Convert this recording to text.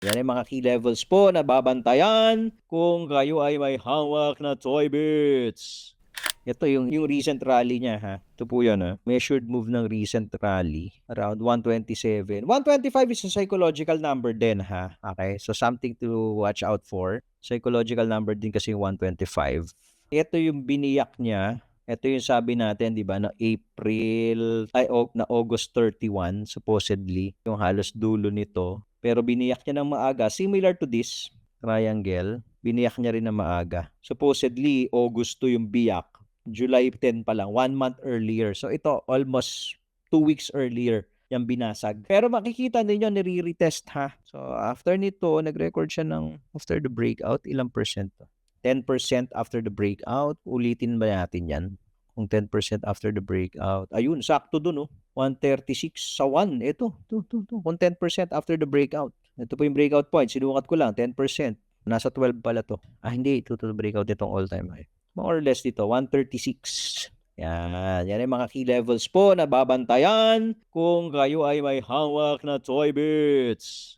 Yan ay mga key levels po na babantayan kung kayo ay may hawak na Toy Bits. Ito yung recent rally niya ha. Ito po yan ha. Measured move ng recent rally. Around 127. 125 is a psychological number din ha. Okay? So something to watch out for. Psychological number din kasi yung 125. Ito yung biniyak niya. Ito yung sabi natin, di ba, na na August 31, supposedly, yung halos dulo nito. Pero biniyak niya ng maaga, similar to this triangle, biniyak niya rin ng maaga. Supposedly, August 2 yung biyak. July 10 pa lang, 1 month earlier. So ito, almost 2 weeks earlier yung binasag. Pero makikita ninyo, nire-retest ha. So after nito, nag-record siya ng after the breakout, ilang percent to? 10% after the breakout. Ulitin ba natin yan? Kung 10% after the breakout. Ayun, sakto dun, oh. 136 sa 1. Ito. Kung 10% after the breakout. Ito po yung breakout point. Sinukat ko lang, 10%. Nasa 12 pala to. Hindi. Ito breakout itong all-time high. More or less dito, 136. Yan. Yan ay mga key levels po na babantayan kung kayo ay may hawak na Toy Bits.